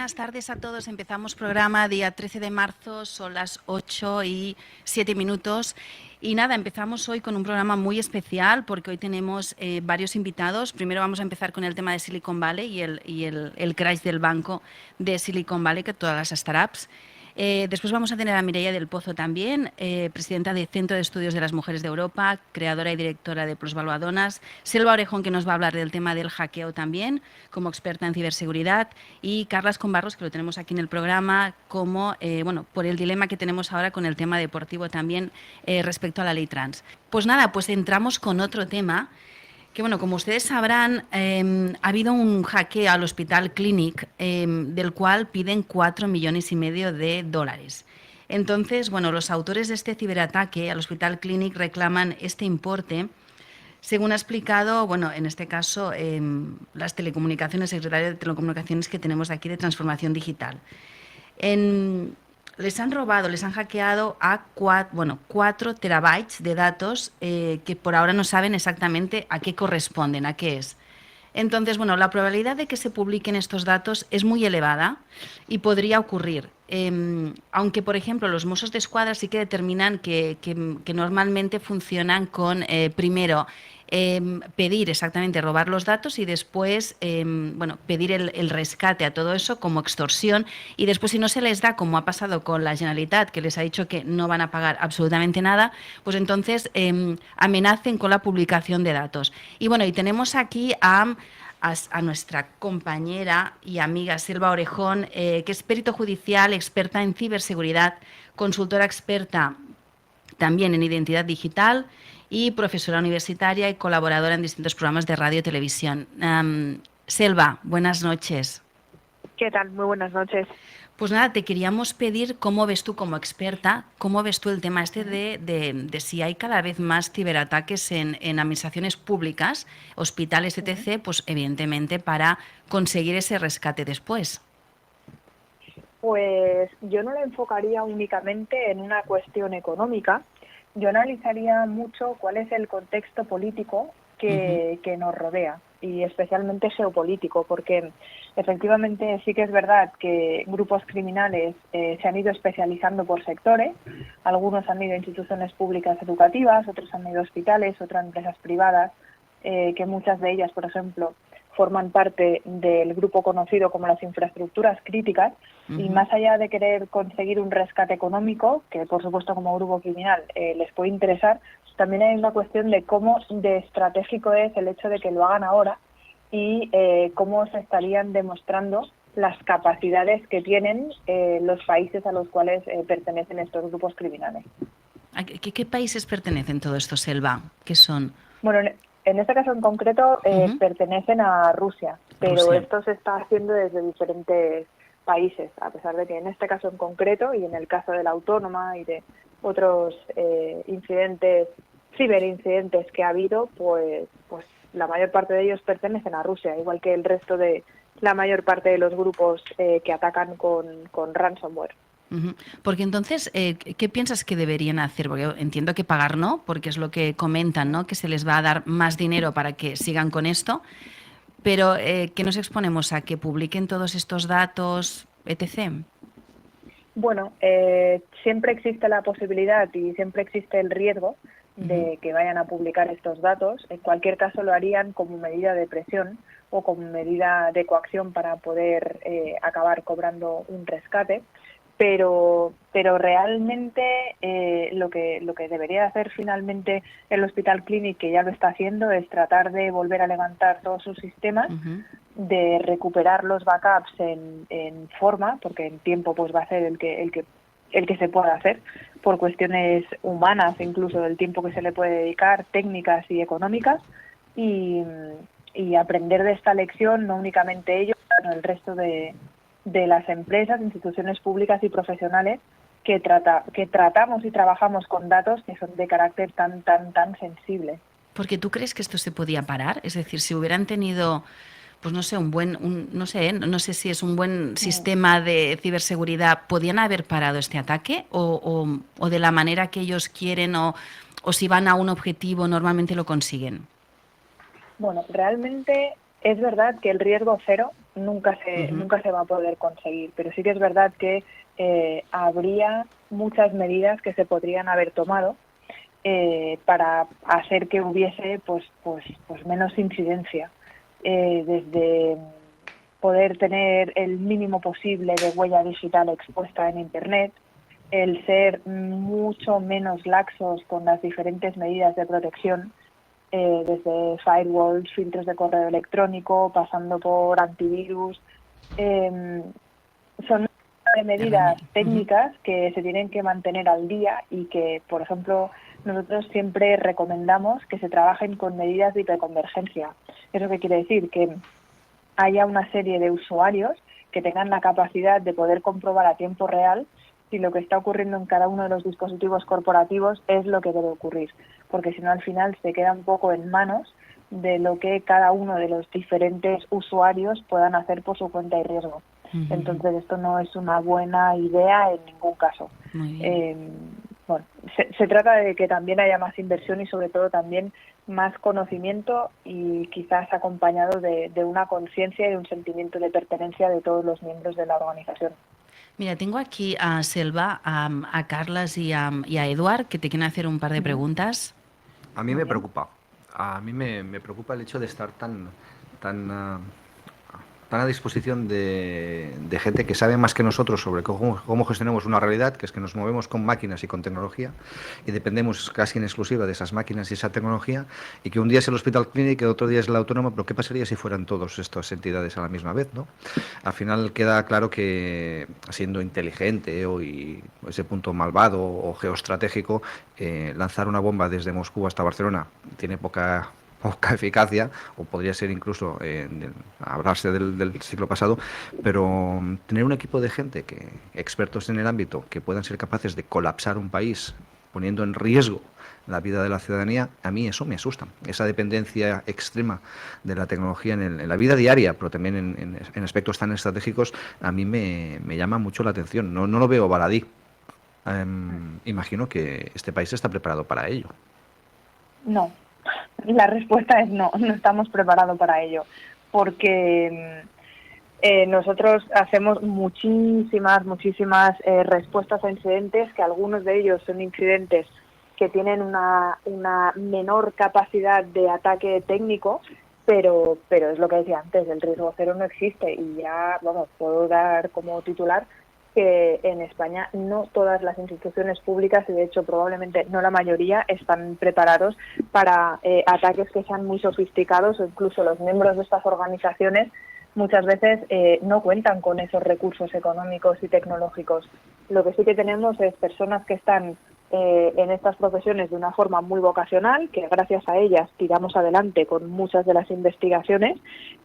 buenas tardes a todos. Empezamos programa día 13 de marzo, son las 8:07. Y nada, empezamos hoy con un programa muy especial porque hoy tenemos varios invitados. Primero vamos a empezar con el tema de Silicon Valley y el crash del banco de Silicon Valley, que todas las startups. Después vamos a tener a Mireia del Pozo también, presidenta del Centro de Estudios de las Mujeres de Europa, creadora y directora de Plusvaluadonas. Selva Orejón, que nos va a hablar del tema del hackeo también, como experta en ciberseguridad. Y Carlas Combarros, que lo tenemos aquí en el programa, como por el dilema que tenemos ahora con el tema deportivo también respecto a la ley trans. Pues nada, pues entramos con otro tema. Que bueno, como ustedes sabrán, ha habido un hackeo al Hospital Clinic del cual piden 4,5 millones de dólares. Entonces, bueno, los autores de este ciberataque al Hospital Clinic reclaman este importe, según ha explicado, bueno, en este caso, las telecomunicaciones, secretaria de telecomunicaciones que tenemos aquí de transformación digital. Les han robado, les han hackeado a 4 terabytes de datos que por ahora no saben exactamente a qué corresponden, a qué es. Entonces, bueno, la probabilidad de que se publiquen estos datos es muy elevada y podría ocurrir. Aunque, por ejemplo, los Mossos de Escuadra sí que determinan que normalmente funcionan con, primero, pedir exactamente, robar los datos y después, pedir el rescate a todo eso como extorsión, y después, si no se les da, como ha pasado con la Generalitat, que les ha dicho que no van a pagar absolutamente nada, pues entonces amenacen con la publicación de datos. Y bueno, y tenemos aquí a nuestra compañera y amiga Selva Orejón, que es perito judicial, experta en ciberseguridad, consultora experta también en identidad digital y profesora universitaria y colaboradora en distintos programas de radio y televisión. Selva, buenas noches. ¿Qué tal? Muy buenas noches. Pues nada, te queríamos pedir cómo ves tú como experta, cómo ves tú el tema este de si hay cada vez más ciberataques en administraciones públicas, hospitales, etc., pues evidentemente para conseguir ese rescate después. Pues yo no lo enfocaría únicamente en una cuestión económica, yo analizaría mucho cuál es el contexto político que nos rodea, y especialmente geopolítico, porque efectivamente sí que es verdad que grupos criminales se han ido especializando por sectores. Algunos han ido a instituciones públicas educativas, otros han ido a hospitales, otras a empresas privadas, que muchas de ellas, por ejemplo, forman parte del grupo conocido como las infraestructuras críticas. Y más allá de querer conseguir un rescate económico, que por supuesto como grupo criminal les puede interesar, también hay una cuestión de cómo de estratégico es el hecho de que lo hagan ahora y cómo se estarían demostrando las capacidades que tienen los países a los cuales pertenecen estos grupos criminales. ¿A qué países pertenecen todo esto, Selva? ¿Qué son? Bueno, en este caso en concreto pertenecen a Rusia, pero esto se está haciendo desde diferentes países, a pesar de que en este caso en concreto y en el caso de la Autónoma y de otros ciberincidentes que ha habido, pues la mayor parte de ellos pertenecen a Rusia, igual que el resto de la mayor parte de los grupos que atacan con ransomware. Porque entonces, ¿qué piensas que deberían hacer? Porque yo entiendo que pagar no, porque es lo que comentan, ¿no? Que se les va a dar más dinero para que sigan con esto, pero ¿qué nos exponemos a que publiquen todos estos datos, etc.? Bueno, siempre existe la posibilidad y siempre existe el riesgo de que vayan a publicar estos datos. En cualquier caso lo harían como medida de presión o como medida de coacción para poder acabar cobrando un rescate. Pero realmente lo que debería hacer finalmente el Hospital Clinic, que ya lo está haciendo, es tratar de volver a levantar todos sus sistemas, de recuperar los backups en forma, porque en tiempo pues va a ser el que se pueda hacer, por cuestiones humanas, incluso del tiempo que se le puede dedicar, técnicas y económicas, y aprender de esta lección, no únicamente ellos, sino el resto de las empresas, instituciones públicas y profesionales que tratamos y trabajamos con datos que son de carácter tan sensible. Porque tú crees que esto se podía parar, es decir, si hubieran tenido, pues no sé, no sé si es un buen sistema de ciberseguridad, ¿podían haber parado este ataque o de la manera que ellos quieren o si van a un objetivo normalmente lo consiguen? Bueno, realmente es verdad que el riesgo cero nunca se va a poder conseguir. Pero sí que es verdad que habría muchas medidas que se podrían haber tomado para hacer que hubiese pues menos incidencia, desde poder tener el mínimo posible de huella digital expuesta en Internet, el ser mucho menos laxos con las diferentes medidas de protección, desde firewalls, filtros de correo electrónico, pasando por antivirus. Son medidas técnicas que se tienen que mantener al día y que, por ejemplo, nosotros siempre recomendamos que se trabajen con medidas de hiperconvergencia. ¿Eso qué quiere decir? Que haya una serie de usuarios que tengan la capacidad de poder comprobar a tiempo real si lo que está ocurriendo en cada uno de los dispositivos corporativos es lo que debe ocurrir, porque si no al final se queda un poco en manos de lo que cada uno de los diferentes usuarios puedan hacer por su cuenta y riesgo. Entonces esto no es una buena idea en ningún caso. Bueno, se trata de que también haya más inversión y sobre todo también más conocimiento y quizás acompañado de una conciencia y de un sentimiento de pertenencia de todos los miembros de la organización. Mira, tengo aquí a Selva, a Carlas y a Eduard, que te quieren hacer un par de preguntas. A mí me preocupa. A mí me preocupa el hecho de estar tan a disposición de gente que sabe más que nosotros sobre cómo gestionamos una realidad, que es que nos movemos con máquinas y con tecnología y dependemos casi en exclusiva de esas máquinas y esa tecnología, y que un día es el Hospital Clínic y otro día es la Autónoma, pero ¿qué pasaría si fueran todas estas entidades a la misma vez, ¿no? Al final queda claro que, siendo inteligente y ese punto malvado o geoestratégico, lanzar una bomba desde Moscú hasta Barcelona tiene poca eficacia, o podría ser incluso hablarse del siglo pasado, pero tener un equipo de gente, expertos en el ámbito, que puedan ser capaces de colapsar un país poniendo en riesgo la vida de la ciudadanía, a mí eso me asusta. Esa dependencia extrema de la tecnología en la vida diaria, pero también en aspectos tan estratégicos, a mí me llama mucho la atención. No lo veo baladí. Imagino que este país está preparado para ello. No. La respuesta es no estamos preparados para ello, porque nosotros hacemos muchísimas respuestas a incidentes, que algunos de ellos son incidentes que tienen una menor capacidad de ataque técnico, pero es lo que decía antes, el riesgo cero no existe, y ya, puedo dar como titular que en España no todas las instituciones públicas, y de hecho probablemente no la mayoría, están preparados para ataques que sean muy sofisticados, o incluso los miembros de estas organizaciones muchas veces no cuentan con esos recursos económicos y tecnológicos. Lo que sí que tenemos es personas que están en estas profesiones de una forma muy vocacional, que gracias a ellas tiramos adelante con muchas de las investigaciones,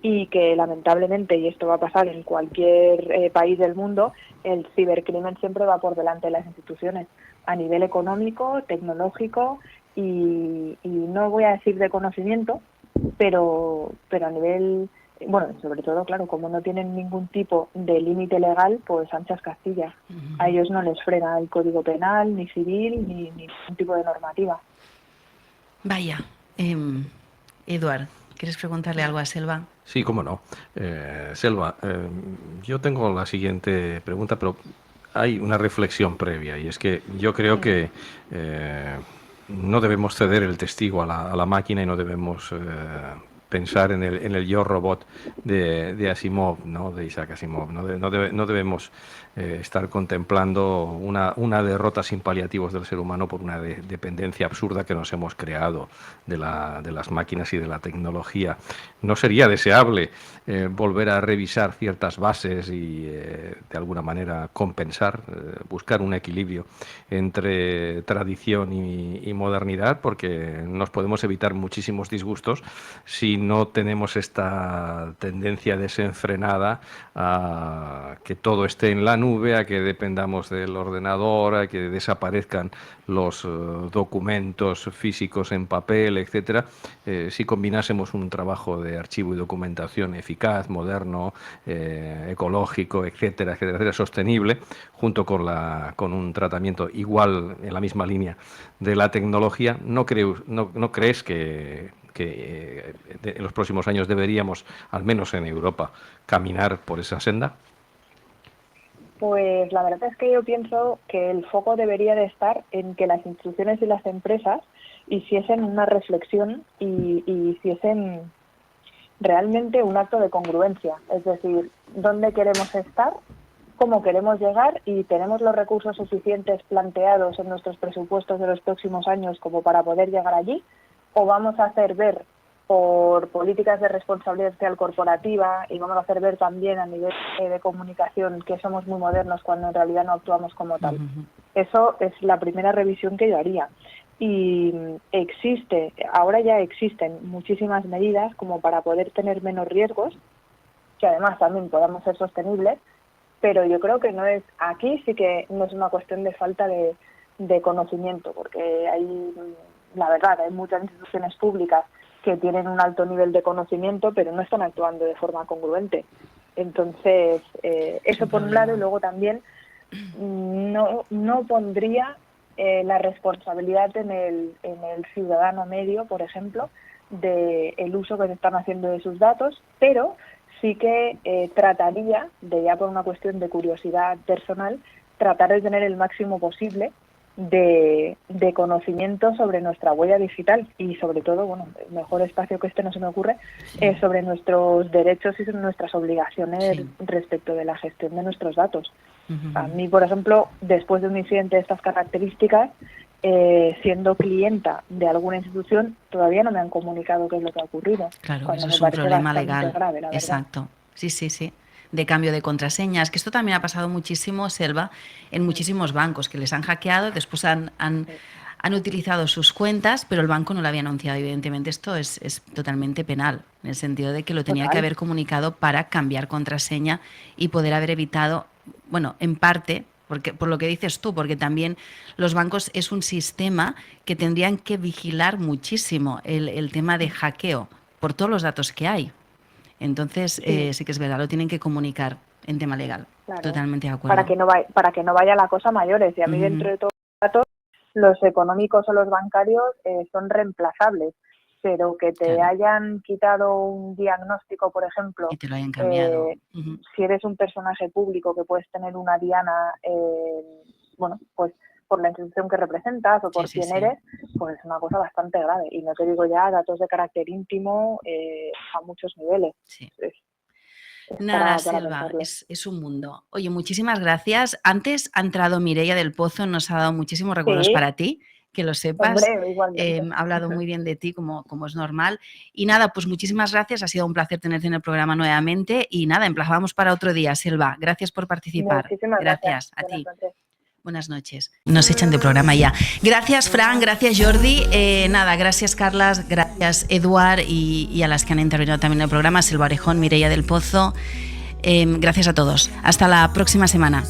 y que lamentablemente, y esto va a pasar en cualquier país del mundo, el cibercrimen siempre va por delante de las instituciones, a nivel económico, tecnológico y no voy a decir de conocimiento, pero a nivel... Bueno, sobre todo, claro, como no tienen ningún tipo de límite legal, pues anchas Castilla. A ellos no les frena el Código Penal, ni civil, ni ningún tipo de normativa. Vaya. Eduard, ¿quieres preguntarle algo a Selva? Sí, cómo no. Selva, yo tengo la siguiente pregunta, pero hay una reflexión previa, y es que yo creo que no debemos ceder el testigo a la máquina, y no debemos... pensar en el yo robot de Asimov, ¿no? De Isaac Asimov. No debemos estar contemplando una derrota sin paliativos del ser humano por una dependencia absurda que nos hemos creado de las máquinas y de la tecnología. No sería deseable volver a revisar ciertas bases y de alguna manera compensar, buscar un equilibrio entre tradición y modernidad, porque nos podemos evitar muchísimos disgustos si no tenemos esta tendencia desenfrenada a que todo esté en la nube, a que dependamos del ordenador, a que desaparezcan los documentos físicos en papel, etcétera. Si combinásemos un trabajo de archivo y documentación eficaz, moderno, ecológico, etcétera, sostenible, junto con un tratamiento igual en la misma línea de la tecnología, ¿no crees que que en los próximos años deberíamos, al menos en Europa, caminar por esa senda? Pues la verdad es que yo pienso que el foco debería de estar en que las instituciones y las empresas hiciesen una reflexión y hiciesen realmente un acto de congruencia. Es decir, dónde queremos estar, cómo queremos llegar y tenemos los recursos suficientes planteados en nuestros presupuestos de los próximos años como para poder llegar allí, o vamos a hacer ver por políticas de responsabilidad social corporativa y vamos a hacer ver también a nivel de comunicación que somos muy modernos cuando en realidad no actuamos como tal. Eso es la primera revisión que yo haría. Y ahora ya existen muchísimas medidas como para poder tener menos riesgos, que además también podamos ser sostenibles, pero yo creo que aquí sí que no es una cuestión de falta de conocimiento, porque la verdad, hay muchas instituciones públicas que tienen un alto nivel de conocimiento, pero no están actuando de forma congruente. Entonces, eso por un lado, y luego también no pondría la responsabilidad en el ciudadano medio, por ejemplo, del uso que se están haciendo de sus datos, pero sí que trataría de, ya por una cuestión de curiosidad personal, tratar de tener el máximo posible de conocimiento sobre nuestra huella digital y sobre todo, bueno, el mejor espacio que no se me ocurre, sobre nuestros derechos y sobre nuestras obligaciones respecto de la gestión de nuestros datos. A mí, por ejemplo, después de un incidente de estas características, siendo clienta de alguna institución, todavía no me han comunicado qué es lo que ha ocurrido. Claro, eso es un problema legal. Grave, Exacto. Sí. De cambio de contraseñas, que esto también ha pasado muchísimo, Selva, en muchísimos bancos que les han hackeado, después han utilizado sus cuentas, pero el banco no lo había anunciado. Evidentemente esto es totalmente penal, en el sentido de que lo tenía que haber comunicado para cambiar contraseña y poder haber evitado, bueno, en parte, porque por lo que dices tú, porque también los bancos es un sistema que tendrían que vigilar muchísimo el tema de hackeo por todos los datos que hay. Entonces, sí que es verdad, lo tienen que comunicar en tema legal. Claro. Totalmente de acuerdo. Para que no vaya la cosa a mayores. Y a mí, dentro de todos los datos, los económicos o los bancarios son reemplazables. Pero que te hayan quitado un diagnóstico, por ejemplo, y te lo hayan cambiado. Si eres un personaje público que puedes tener una diana, bueno, pues por la institución que representas o por quién eres, pues es una cosa bastante grave. Y no te digo ya datos de carácter íntimo a muchos niveles. Sí. Nada, Selva, es un mundo. Oye, muchísimas gracias. Antes ha entrado Mireia del Pozo, nos ha dado muchísimos recuerdos para ti, que lo sepas. Hombre, ha hablado muy bien de ti, como es normal. Y nada, pues muchísimas gracias. Ha sido un placer tenerte en el programa nuevamente. Y nada, emplazamos para otro día, Selva. Gracias por participar. Muchísimas gracias a ti. Buenas noches. Nos echan de programa ya. Gracias, Fran, gracias, Jordi. Nada, gracias, Carlas, gracias, Eduard, y a las que han intervenido también en el programa, Selva Orejón, Mireia del Pozo. Gracias a todos. Hasta la próxima semana.